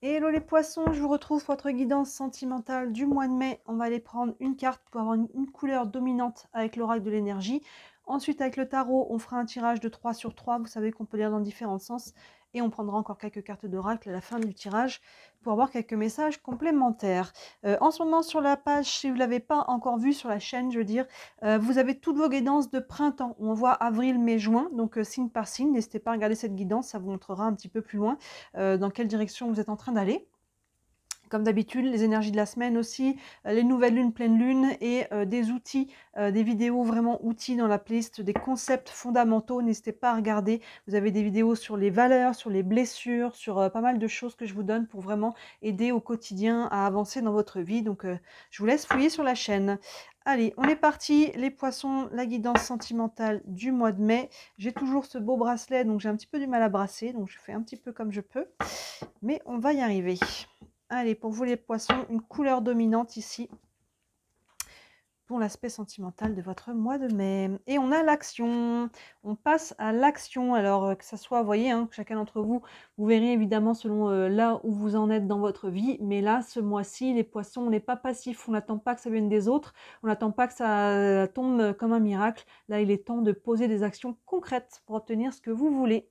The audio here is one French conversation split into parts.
Hello les poissons, je vous retrouve pour votre guidance sentimentale du mois de mai. On va aller prendre une carte pour avoir une couleur dominante avec l'oracle de l'énergie. Ensuite, avec le tarot, on fera un tirage de 3 sur 3. Vous savez qu'on peut lire dans différents sens. Et on prendra encore quelques cartes d'oracle à la fin du tirage pour avoir quelques messages complémentaires. En ce moment, sur la page, si vous ne l'avez pas encore vu sur la chaîne, je veux dire, vous avez toutes vos guidances de printemps où on voit avril, mai, juin. Donc, signe par signe, n'hésitez pas à regarder cette guidance, ça vous montrera un petit peu plus loin dans quelle direction vous êtes en train d'aller. Comme d'habitude, les énergies de la semaine aussi, les nouvelles lunes, pleines lunes et des outils, des vidéos vraiment outils dans la playlist, des concepts fondamentaux. N'hésitez pas à regarder. Vous avez des vidéos sur les valeurs, sur les blessures, sur pas mal de choses que je vous donne pour vraiment aider au quotidien à avancer dans votre vie. Donc, je vous laisse fouiller sur la chaîne. Allez, on est parti. Les poissons, la guidance sentimentale du mois de mai. J'ai toujours ce beau bracelet, donc j'ai un petit peu du mal à brasser. Donc, je fais un petit peu comme je peux. Mais on va y arriver. Allez, pour vous les poissons, une couleur dominante ici pour l'aspect sentimental de votre mois de mai. Et on a l'action. On passe à l'action. Alors que ça soit, vous voyez, hein, chacun d'entre vous, vous verrez évidemment selon là où vous en êtes dans votre vie. Mais là, ce mois-ci, les poissons, on n'est pas passif. On n'attend pas que ça vienne des autres. On n'attend pas que ça tombe comme un miracle. Là, il est temps de poser des actions concrètes pour obtenir ce que vous voulez.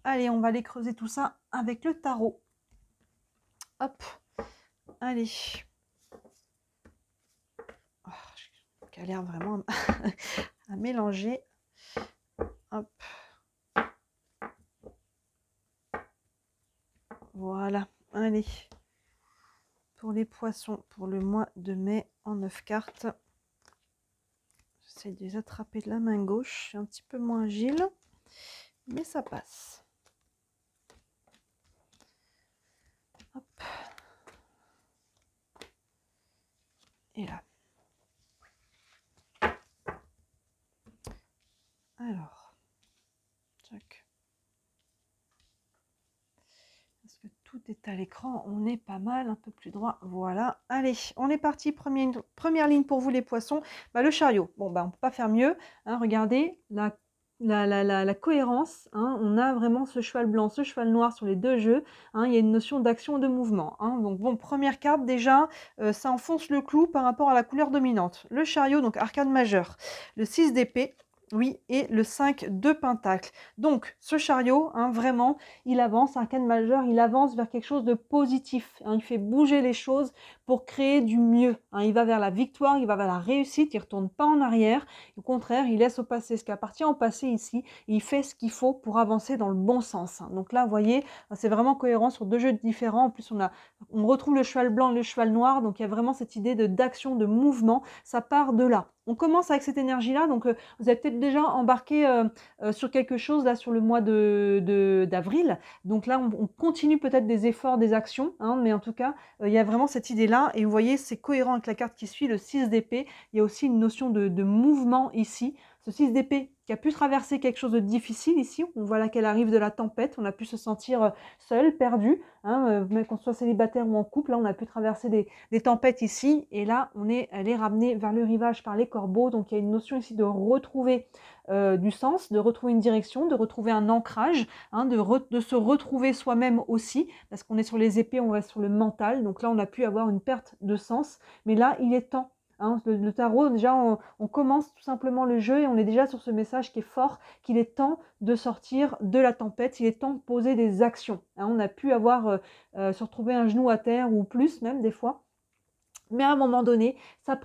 Allez, on va aller creuser tout ça avec le tarot. Hop, allez. Oh, je galère vraiment à mélanger. Hop. Voilà, allez. Pour les poissons, pour le mois de mai, en 9 cartes. J'essaie de les attraper de la main gauche. Je suis un petit peu moins agile, mais ça passe. Hop. Et là. Alors. Tac. Est-ce que tout est à l'écran? On est pas mal, un peu plus droit. Voilà. Allez, on est parti. Première ligne pour vous les poissons. Bah, le chariot. Bon, bah, on ne peut pas faire mieux. Hein, regardez la cohérence. Hein, on a vraiment ce cheval blanc, ce cheval noir sur les deux jeux. Hein, il y a une notion d'action et de mouvement. Hein, donc bon, première carte déjà, ça enfonce le clou par rapport à la couleur dominante. Le chariot, donc arcane majeur. Le 6 d'épée. Oui, et le 5 de pentacle. Donc, ce chariot, hein, vraiment, il avance, arcane majeur, il avance vers quelque chose de positif. Hein, il fait bouger les choses pour créer du mieux. Hein, il va vers la victoire, il va vers la réussite, il ne retourne pas en arrière. Au contraire, il laisse au passé ce qui appartient au passé ici. Et il fait ce qu'il faut pour avancer dans le bon sens. Hein. Donc là, vous voyez, c'est vraiment cohérent sur deux jeux différents. En plus, on retrouve le cheval blanc et le cheval noir. Donc, il y a vraiment cette idée d'action, de mouvement. Ça part de là. On commence avec cette énergie-là, donc vous avez peut-être déjà embarqué sur quelque chose là sur le mois d'avril. Donc là, on continue peut-être des efforts, des actions, hein, mais en tout cas, il y a vraiment cette idée-là. Et vous voyez, c'est cohérent avec la carte qui suit, le 6 d'épée. Il y a aussi une notion de mouvement ici. Ce 6 d'épée qui a pu traverser quelque chose de difficile ici. On voit là qu'elle arrive de la tempête. On a pu se sentir seul, perdu, hein, même qu'on soit célibataire ou en couple. Là, on a pu traverser des tempêtes ici. Et là, elle est ramenée vers le rivage par les corbeaux. Donc, il y a une notion ici de retrouver du sens, de retrouver une direction, de retrouver un ancrage, hein, de se retrouver soi-même aussi. Parce qu'on est sur les épées, on va sur le mental. Donc là, on a pu avoir une perte de sens. Mais là, il est temps. Hein, le tarot, déjà, on commence tout simplement le jeu et on est déjà sur ce message qui est fort, qu'il est temps de sortir de la tempête, il est temps de poser des actions. Hein, on a pu se retrouver un genou à terre ou plus même des fois. Mais à un moment donné, ça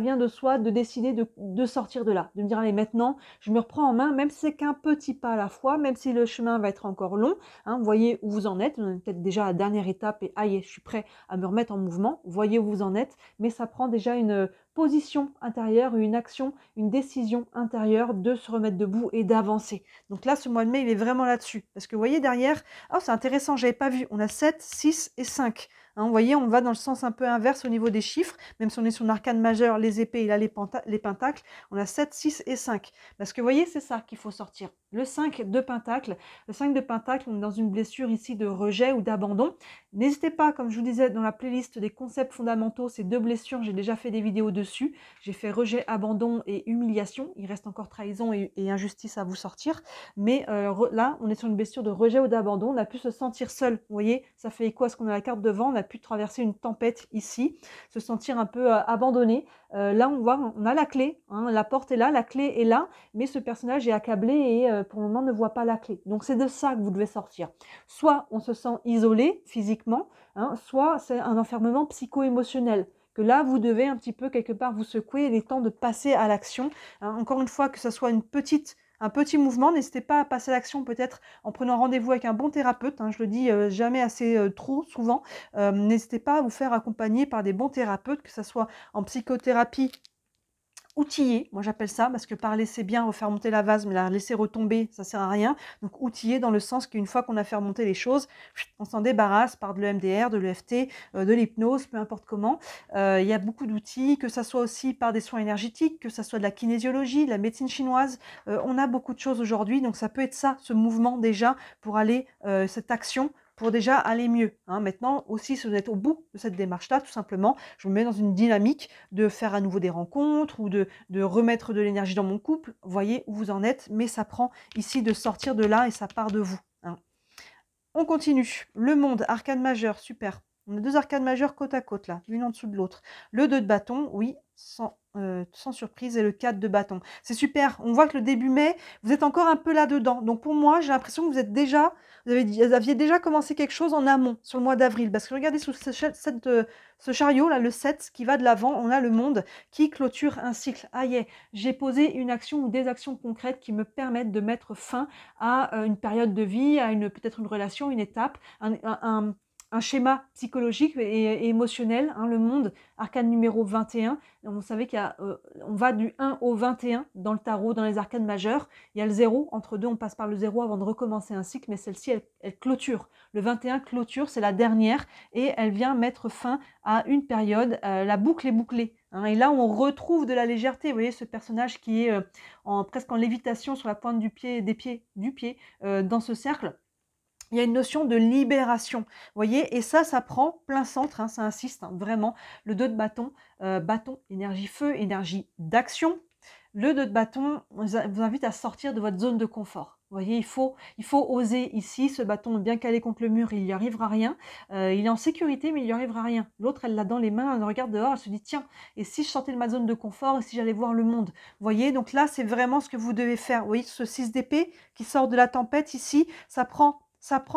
vient de soi de décider de sortir de là, de me dire allez maintenant, je me reprends en main, même si c'est qu'un petit pas à la fois, même si le chemin va être encore long. Hein, vous voyez où vous en êtes, vous êtes peut-être déjà à la dernière étape et aïe, je suis prêt à me remettre en mouvement. Vous voyez où vous en êtes, mais ça prend déjà une position intérieure, une action, une décision intérieure de se remettre debout et d'avancer. Donc là, ce mois de mai, il est vraiment là-dessus. Parce que vous voyez derrière, oh c'est intéressant, je n'avais pas vu, on a 7, 6 et 5. Hein, vous voyez, on va dans le sens un peu inverse au niveau des chiffres, même si on est sur une arcane majeure, les épées et là les pentacles, on a 7, 6 et 5. Parce que vous voyez, c'est ça qu'il faut sortir. Le 5 de Pentacle. Le 5 de Pentacle, on est dans une blessure ici de rejet ou d'abandon. N'hésitez pas, comme je vous disais, dans la playlist des concepts fondamentaux, ces deux blessures, j'ai déjà fait des vidéos dessus. J'ai fait rejet, abandon et humiliation. Il reste encore trahison et injustice à vous sortir. Mais là, on est sur une blessure de rejet ou d'abandon. On a pu se sentir seul. Vous voyez, ça fait écho à ce qu'on a la carte devant. On a pu traverser une tempête ici, se sentir un peu abandonné. Là, on voit, on a la clé. Hein, la porte est là, la clé est là. Mais ce personnage est accablé et pour le moment ne voit pas la clé. Donc c'est de ça que vous devez sortir. Soit on se sent isolé physiquement, hein, soit c'est un enfermement psycho-émotionnel. Que là, vous devez un petit peu quelque part vous secouer, il est temps de passer à l'action. Hein, encore une fois, que ce soit un petit mouvement, n'hésitez pas à passer à l'action peut-être en prenant rendez-vous avec un bon thérapeute. Hein, je le dis jamais assez trop souvent. N'hésitez pas à vous faire accompagner par des bons thérapeutes, que ce soit en psychothérapie outillé, moi j'appelle ça, parce que parler c'est bien, refaire monter la vase, mais la laisser retomber, ça sert à rien. Donc outillé dans le sens qu'une fois qu'on a fait remonter les choses, on s'en débarrasse par de l'EMDR, de l'EFT, de l'hypnose, peu importe comment. Il y a beaucoup d'outils, que ça soit aussi par des soins énergétiques, que ça soit de la kinésiologie, de la médecine chinoise. On a beaucoup de choses aujourd'hui, donc ça peut être ça, ce mouvement déjà, pour aller, cette action, pour déjà aller mieux. Hein. Maintenant aussi, si vous êtes au bout de cette démarche-là, tout simplement, je me mets dans une dynamique de faire à nouveau des rencontres ou de remettre de l'énergie dans mon couple. Voyez où vous en êtes, mais ça prend ici de sortir de là et ça part de vous. Hein. On continue. Le monde, arcane majeur, super. On a deux arcanes majeures côte à côte là, l'une en dessous de l'autre. Le 2 de bâton, oui, sans surprise, et le 4 de bâton. C'est super, on voit que le début mai, vous êtes encore un peu là-dedans. Donc pour moi, j'ai l'impression que vous aviez déjà commencé quelque chose en amont, sur le mois d'avril. Parce que regardez sous ce chariot, là, le 7 qui va de l'avant, on a le monde qui clôture un cycle. Ah yeah, j'ai posé une action ou des actions concrètes qui me permettent de mettre fin à une période de vie, à peut-être une relation, une étape, un schéma psychologique et émotionnel, hein, le monde, arcane numéro 21. Vous savez on va du 1 au 21 dans le tarot, dans les arcanes majeures. Il y a le 0, entre deux, on passe par le 0 avant de recommencer un cycle, mais celle-ci, elle clôture. Le 21 clôture, c'est la dernière, et elle vient mettre fin à une période. La boucle est bouclée. Hein, et là, on retrouve de la légèreté. Vous voyez, ce personnage qui est presque en lévitation sur la pointe du pied, dans ce cercle. Il y a une notion de libération, vous voyez, et ça prend plein centre, hein, ça insiste, hein, vraiment. Le 2 de bâton, bâton, énergie feu, énergie d'action. Le 2 de bâton vous invite à sortir de votre zone de confort. Vous voyez, il faut oser ici. Ce bâton est bien calé contre le mur, il n'y arrivera rien. Il est en sécurité, mais il n'y arrivera rien. L'autre, elle l'a dans les mains, elle regarde dehors, elle se dit, tiens, et si je sortais de ma zone de confort, et si j'allais voir le monde? Vous voyez, donc là, c'est vraiment ce que vous devez faire. Vous voyez, ce 6 d'épée qui sort de la tempête ici, ça prend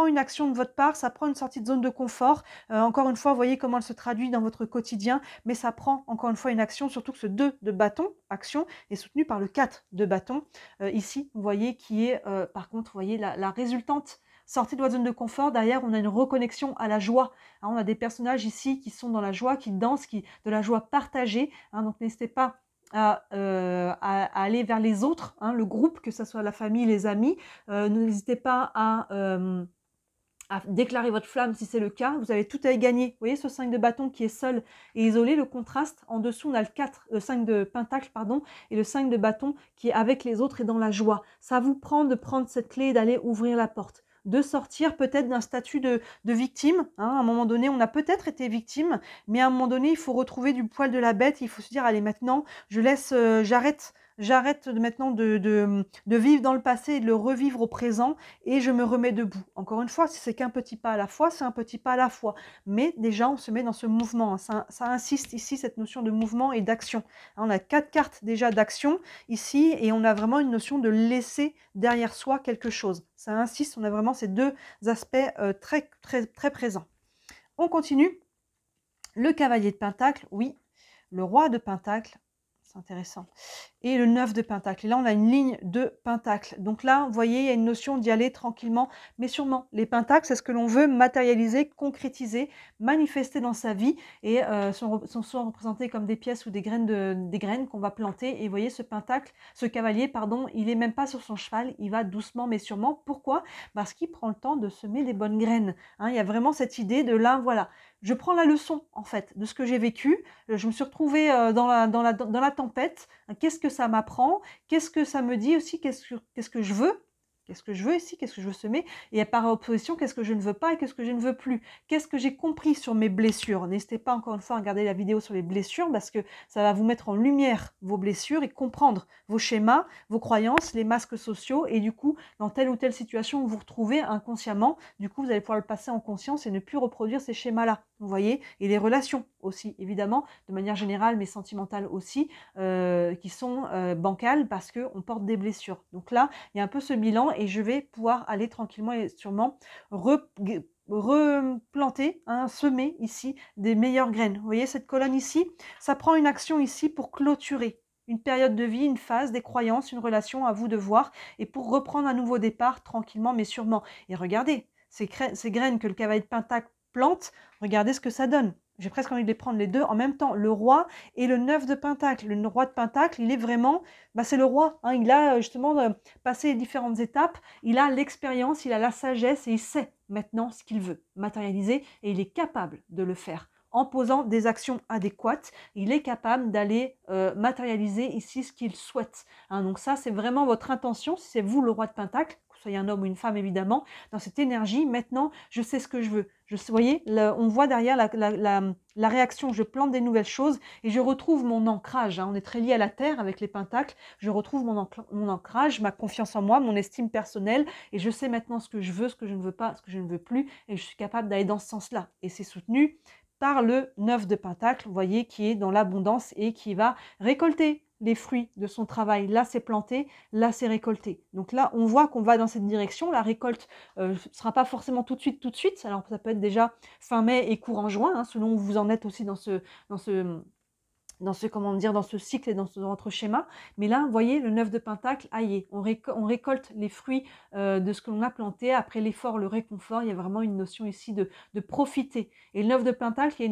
une action de votre part, ça prend une sortie de zone de confort. Encore une fois, vous voyez comment elle se traduit dans votre quotidien, mais ça prend encore une fois une action, surtout que ce 2 de bâton, action, est soutenu par le 4 de bâton. Ici, vous voyez, qui est, par contre, vous voyez, la résultante sortie de votre zone de confort. Derrière, on a une reconnexion à la joie. Hein, on a des personnages ici qui sont dans la joie, qui dansent, de la joie partagée. Hein, donc, n'hésitez pas à aller vers les autres, hein, le groupe, que ce soit la famille, les amis. N'hésitez pas à déclarer votre flamme si c'est le cas. Vous avez tout à y gagner. Vous voyez ce 5 de bâton qui est seul et isolé, le contraste. En dessous, on a le 5 de pentacle, pardon, et le 5 de bâton qui est avec les autres et dans la joie. Ça vous prend de prendre cette clé et d'aller ouvrir la porte, de sortir peut-être d'un statut de victime. Hein. À un moment donné, on a peut-être été victime, mais à un moment donné, il faut retrouver du poil de la bête. Il faut se dire, allez, maintenant, j'arrête maintenant de vivre dans le passé et de le revivre au présent, et je me remets debout. Encore une fois, si c'est qu'un petit pas à la fois, c'est un petit pas à la fois. Mais déjà, on se met dans ce mouvement. Hein. Ça insiste ici, cette notion de mouvement et d'action. Hein, on a 4 cartes déjà d'action ici, et on a vraiment une notion de laisser derrière soi quelque chose. Ça insiste, on a vraiment ces deux aspects très, très, très présents. On continue. Le cavalier de Pentacle, oui. Le roi de Pentacle, c'est intéressant. Et le 9 de Pentacle. Et là, on a une ligne de Pentacle. Donc là, vous voyez, il y a une notion d'y aller tranquillement, mais sûrement. Les Pentacles, c'est ce que l'on veut matérialiser, concrétiser, manifester dans sa vie, et sont souvent représentés comme des pièces ou des graines qu'on va planter. Et vous voyez, ce cavalier, pardon, il n'est même pas sur son cheval, il va doucement mais sûrement. Pourquoi? Parce qu'il prend le temps de semer des bonnes graines. Hein, il y a vraiment cette idée de là, voilà, je prends la leçon, en fait, de ce que j'ai vécu. Je me suis retrouvée dans la tempête. Qu'est-ce que ça m'apprend? Qu'est-ce que ça me dit aussi? Qu'est-ce que je veux? Qu'est-ce que je veux ici? Qu'est-ce que je veux semer? Et par opposition, qu'est-ce que je ne veux pas et qu'est-ce que je ne veux plus? Qu'est-ce que j'ai compris sur mes blessures? N'hésitez pas encore une fois à regarder la vidéo sur les blessures parce que ça va vous mettre en lumière vos blessures et comprendre vos schémas, vos croyances, les masques sociaux et du coup, dans telle ou telle situation où vous vous retrouvez inconsciemment, du coup, vous allez pouvoir le passer en conscience et ne plus reproduire ces schémas-là, vous voyez? Et les relations aussi, évidemment, de manière générale, mais sentimentales aussi, qui sont bancales parce qu'on porte des blessures. Donc là, il y a un peu ce bilan et je vais pouvoir aller tranquillement et sûrement replanter, hein, semer ici des meilleures graines. Vous voyez cette colonne ici? Ça prend une action ici pour clôturer une période de vie, une phase, des croyances, une relation, à vous de voir, et pour reprendre un nouveau départ tranquillement mais sûrement. Et regardez, ces graines que le cavalier de Pentacle plante, regardez ce que ça donne. J'ai presque envie de les prendre les deux en même temps, le roi et le 9 de Pentacle. Le roi de Pentacle, il est vraiment, c'est le roi, hein, il a justement passé les différentes étapes, il a l'expérience, il a la sagesse et il sait maintenant ce qu'il veut matérialiser et il est capable de le faire. En posant des actions adéquates, il est capable d'aller matérialiser ici ce qu'il souhaite. Hein, donc ça, c'est vraiment votre intention, si c'est vous le roi de Pentacle, que vous soyez un homme ou une femme évidemment, dans cette énergie, maintenant, je sais ce que je veux. Vous voyez, on voit derrière la réaction, je plante des nouvelles choses et je retrouve mon ancrage. Hein, on est très lié à la terre avec les pentacles, je retrouve mon ancrage, ma confiance en moi, mon estime personnelle et je sais maintenant ce que je veux, ce que je ne veux pas, ce que je ne veux plus et je suis capable d'aller dans ce sens-là. Et c'est soutenu par le 9 de Pentacle, vous voyez, qui est dans l'abondance et qui va récolter les fruits de son travail. Là, c'est planté, là, c'est récolté. Donc là, on voit qu'on va dans cette direction. La récolte ne sera pas forcément tout de suite. Alors, ça peut être déjà fin mai et courant juin, hein, selon où vous en êtes aussi dans ce cycle et dans votre schéma. Mais là, vous voyez, le 9 de Pentacle, aïe, on récolte les fruits de ce que l'on a planté. Après l'effort, le réconfort, il y a vraiment une notion ici de profiter. Et le 9 de Pentacle, il y a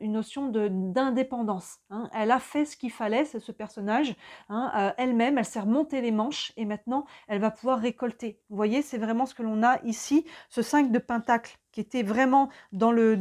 une notion d'indépendance. Hein. Elle a fait ce qu'il fallait, c'est ce personnage. Hein, elle-même, elle s'est remontée les manches et maintenant, elle va pouvoir récolter. Vous voyez, c'est vraiment ce que l'on a ici, ce 5 de Pentacle qui était vraiment dans le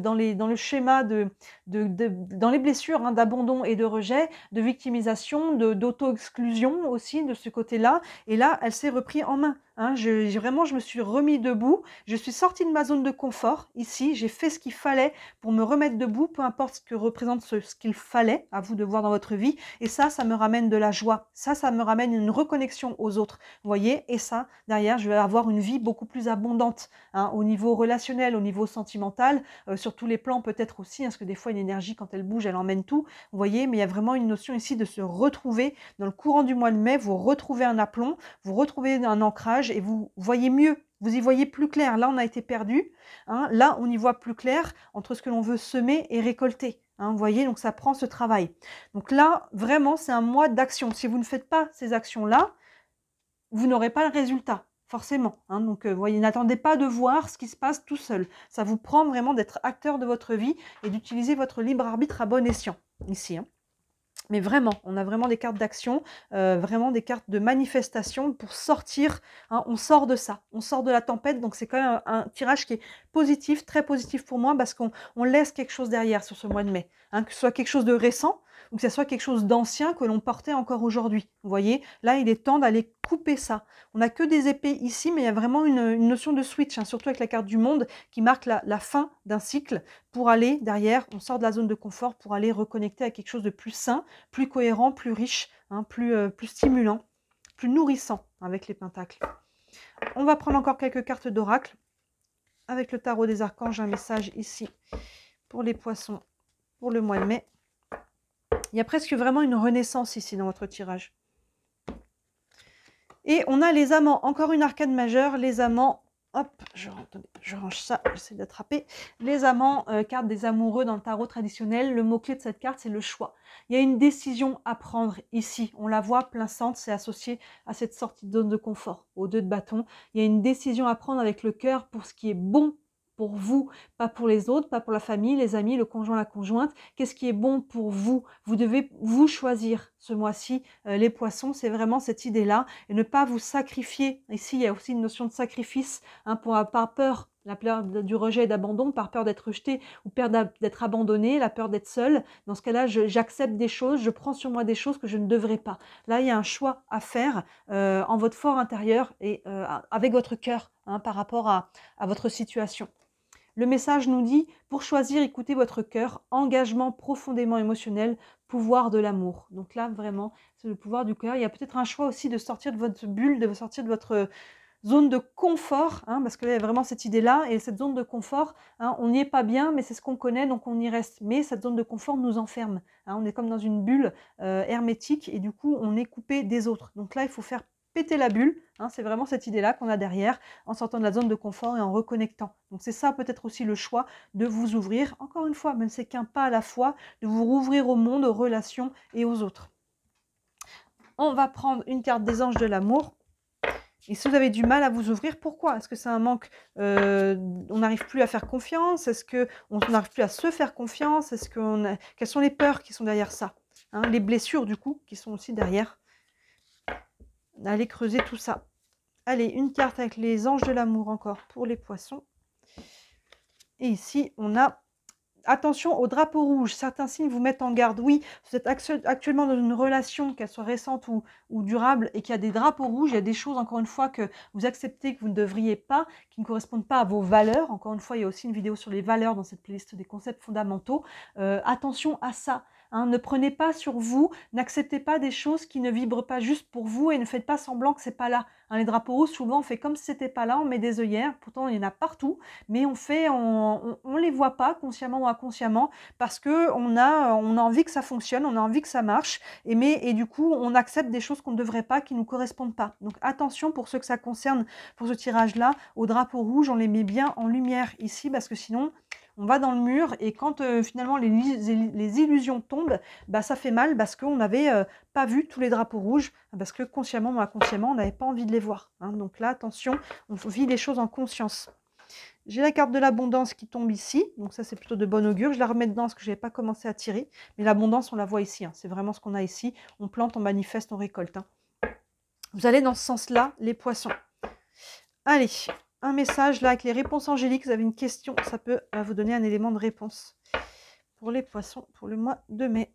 schéma dans les blessures, hein, d'abandon et de rejet, de victimisation, d'auto-exclusion aussi de ce côté-là. Et là, elle s'est reprise en main. Hein, je me suis remis debout, je suis sortie de ma zone de confort ici, j'ai fait ce qu'il fallait pour me remettre debout, peu importe ce que représente ce qu'il fallait, à vous de voir dans votre vie, et ça me ramène de la joie, ça me ramène une reconnexion aux autres, vous voyez, et ça, derrière, je vais avoir une vie beaucoup plus abondante, hein, au niveau relationnel, au niveau sentimental, sur tous les plans peut-être aussi, hein, parce que des fois, une énergie, quand elle bouge, elle emmène tout, vous voyez, mais il y a vraiment une notion ici de se retrouver, dans le courant du mois de mai, vous retrouvez un aplomb, vous retrouvez un ancrage, et vous voyez mieux, vous y voyez plus clair. Là, on a été perdu. Hein, là, on y voit plus clair entre ce que l'on veut semer et récolter. Hein, vous voyez, donc ça prend ce travail. Donc là, vraiment, c'est un mois d'action. Si vous ne faites pas ces actions-là, vous n'aurez pas le résultat, forcément. Hein, donc, vous voyez, n'attendez pas de voir ce qui se passe tout seul. Ça vous prend vraiment d'être acteur de votre vie et d'utiliser votre libre arbitre à bon escient, ici. Hein. Mais vraiment, on a vraiment des cartes d'action, vraiment des cartes de manifestation pour sortir, hein, on sort de ça, on sort de la tempête, donc c'est quand même un tirage qui est positif, très positif pour moi, parce qu'on laisse quelque chose derrière sur ce mois de mai, hein, que ce soit quelque chose de récent, ou que ce soit quelque chose d'ancien que l'on portait encore aujourd'hui. Vous voyez, là, il est temps d'aller couper ça. On n'a que des épées ici, mais il y a vraiment une notion de switch, hein, surtout avec la carte du monde, qui marque la fin d'un cycle, pour aller derrière, on sort de la zone de confort, pour aller reconnecter à quelque chose de plus sain, plus cohérent, plus riche, hein, plus stimulant, plus nourrissant avec les pentacles. On va prendre encore quelques cartes d'oracle. Avec le tarot des archanges, un message ici pour les poissons, pour le mois de mai. Il y a presque vraiment une renaissance ici dans votre tirage. Et on a les amants, encore une arcane majeure, les amants. Hop, je range ça, j'essaie d'attraper. Les amants, carte des amoureux dans le tarot traditionnel. Le mot-clé de cette carte, c'est le choix. Il y a une décision à prendre ici. On la voit, plein centre, c'est associé à cette sortie de zone de confort, aux 2 de bâton. Il y a une décision à prendre avec le cœur pour ce qui est bon pour vous, pas pour les autres, pas pour la famille, les amis, le conjoint, la conjointe. Qu'est-ce qui est bon pour vous? Vous devez vous choisir ce mois-ci. Les poissons, c'est vraiment cette idée-là. Et ne pas vous sacrifier. Ici, il y a aussi une notion de sacrifice, hein, pour pas peur la peur du rejet et d'abandon, par peur d'être rejeté ou peur d'être abandonné, la peur d'être seul. Dans ce cas-là, j'accepte des choses, je prends sur moi des choses que je ne devrais pas. Là, il y a un choix à faire en votre fort intérieur et avec votre cœur hein, par rapport à votre situation. Le message nous dit, pour choisir, écoutez votre cœur, engagement profondément émotionnel, pouvoir de l'amour. Donc là, vraiment, c'est le pouvoir du cœur. Il y a peut-être un choix aussi de sortir de votre bulle, de sortir de votre zone de confort, hein, parce que là, il y a vraiment cette idée-là, et cette zone de confort, hein, on n'y est pas bien, mais c'est ce qu'on connaît, donc on y reste. Mais cette zone de confort nous enferme. Hein, on est comme dans une bulle hermétique, et du coup, on est coupé des autres. Donc là, il faut faire péter la bulle, hein, c'est vraiment cette idée-là qu'on a derrière, en sortant de la zone de confort et en reconnectant. Donc c'est ça peut-être aussi le choix de vous ouvrir, encore une fois, même si c'est qu'un pas à la fois, de vous rouvrir au monde, aux relations et aux autres. On va prendre une carte des anges de l'amour. Et si vous avez du mal à vous ouvrir, pourquoi? Est-ce que c'est un manque, on n'arrive plus à faire confiance? Est-ce qu'on n'arrive plus à se faire confiance? Quelles sont les peurs qui sont derrière ça? Hein, les blessures du coup, qui sont aussi derrière. Allez creuser tout ça. Allez, une carte avec les anges de l'amour encore pour les poissons. Et ici, on a attention au drapeau rouge. Certains signes vous mettent en garde. Oui, vous êtes actuellement dans une relation, qu'elle soit récente ou durable, et qu'il y a des drapeaux rouges, il y a des choses, encore une fois, que vous acceptez que vous ne devriez pas, qui ne correspondent pas à vos valeurs. Encore une fois, il y a aussi une vidéo sur les valeurs dans cette playlist des concepts fondamentaux. Attention à ça. Hein, ne prenez pas sur vous, n'acceptez pas des choses qui ne vibrent pas juste pour vous et ne faites pas semblant que c'est pas là. Hein, les drapeaux rouges, souvent, on fait comme si c'était pas là, on met des œillères, pourtant il y en a partout, mais on les voit pas consciemment ou inconsciemment parce que on a envie que ça fonctionne, on a envie que ça marche, et du coup on accepte des choses qu'on ne devrait pas, qui nous correspondent pas. Donc attention pour ceux que ça concerne, pour ce tirage-là, aux drapeaux rouges, on les met bien en lumière ici parce que sinon on va dans le mur et quand finalement les illusions tombent, bah, ça fait mal parce qu'on n'avait pas vu tous les drapeaux rouges, parce que consciemment ou inconsciemment, on n'avait pas envie de les voir. Hein. Donc là, attention, on vit les choses en conscience. J'ai la carte de l'abondance qui tombe ici, donc ça c'est plutôt de bon augure. Je la remets dedans parce que je n'avais pas commencé à tirer, mais l'abondance on la voit ici, hein. C'est vraiment ce qu'on a ici. On plante, on manifeste, on récolte. Hein. Vous allez dans ce sens-là, les poissons. Allez, un message là avec les réponses angéliques. Vous avez une question, ça peut vous donner un élément de réponse pour les poissons pour le mois de mai.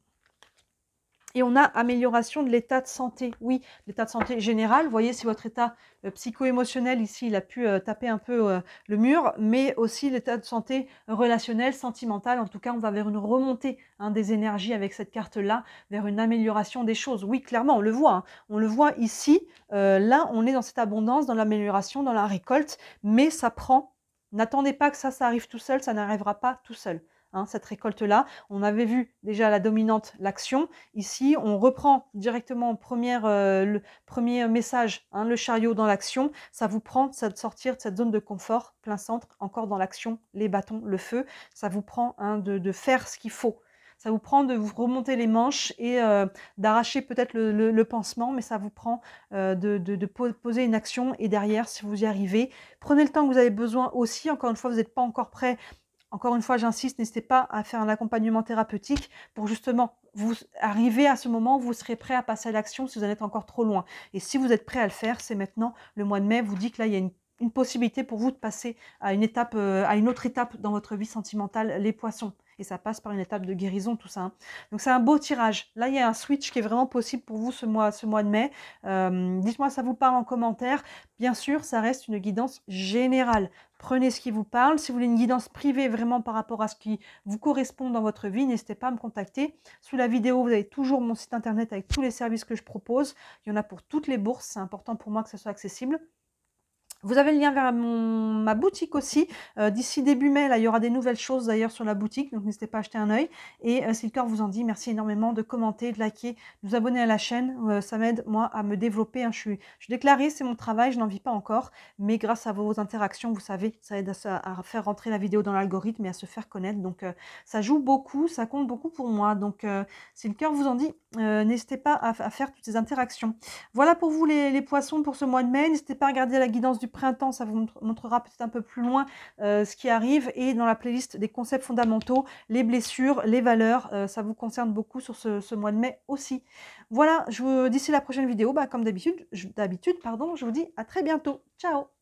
Et on a amélioration de l'état de santé. Oui, l'état de santé général. Vous voyez, si votre état psycho-émotionnel, ici, il a pu taper un peu le mur, mais aussi l'état de santé relationnel, sentimental. En tout cas, on va vers une remontée hein, des énergies avec cette carte-là, vers une amélioration des choses. Oui, clairement, on le voit. Hein. On le voit ici. Là, on est dans cette abondance, dans l'amélioration, dans la récolte, mais ça prend. N'attendez pas que ça arrive tout seul, ça n'arrivera pas tout seul. Hein, cette récolte-là, on avait vu déjà la dominante, l'action. Ici, on reprend directement le premier message, hein, le chariot dans l'action. Ça vous prend de sortir de cette zone de confort, plein centre, encore dans l'action, les bâtons, le feu. Ça vous prend hein, de faire ce qu'il faut. Ça vous prend de vous remonter les manches et d'arracher peut-être le pansement, mais ça vous prend de poser une action. Et derrière, si vous y arrivez, prenez le temps que vous avez besoin aussi. Encore une fois, vous n'êtes pas encore prêt. Encore une fois, j'insiste, n'hésitez pas à faire un accompagnement thérapeutique pour justement vous arriver à ce moment où vous serez prêt à passer à l'action si vous en êtes encore trop loin. Et si vous êtes prêt à le faire, c'est maintenant, le mois de mai vous dit que là, il y a une possibilité pour vous de passer à une autre étape dans votre vie sentimentale, les poissons. Et ça passe par une étape de guérison, tout ça. Hein. Donc c'est un beau tirage. Là, il y a un switch qui est vraiment possible pour vous ce mois de mai. Dites-moi, ça vous parle en commentaire. Bien sûr, ça reste une guidance générale. Prenez ce qui vous parle. Si vous voulez une guidance privée vraiment par rapport à ce qui vous correspond dans votre vie, n'hésitez pas à me contacter. Sous la vidéo, vous avez toujours mon site internet avec tous les services que je propose. Il y en a pour toutes les bourses. C'est important pour moi que ça soit accessible. Vous avez le lien vers ma boutique aussi. D'ici début mai, là, il y aura des nouvelles choses d'ailleurs sur la boutique, donc n'hésitez pas à jeter un œil. Et si le cœur vous en dit, merci énormément de commenter, de liker, de vous abonner à la chaîne. Ça m'aide, moi, à me développer. Hein. Je suis déclarée, c'est mon travail, je n'en vis pas encore. Mais grâce à vos interactions, vous savez, ça aide à faire rentrer la vidéo dans l'algorithme et à se faire connaître. Donc, ça joue beaucoup, ça compte beaucoup pour moi. Donc, si le cœur vous en dit, n'hésitez pas à faire toutes ces interactions. Voilà pour vous les poissons pour ce mois de mai. N'hésitez pas à regarder la guidance du printemps, ça vous montrera peut-être un peu plus loin ce qui arrive. Et dans la playlist des concepts fondamentaux, les blessures, les valeurs, ça vous concerne beaucoup sur ce mois de mai aussi. Voilà, d'ici la prochaine vidéo, comme d'habitude, je vous dis à très bientôt. Ciao!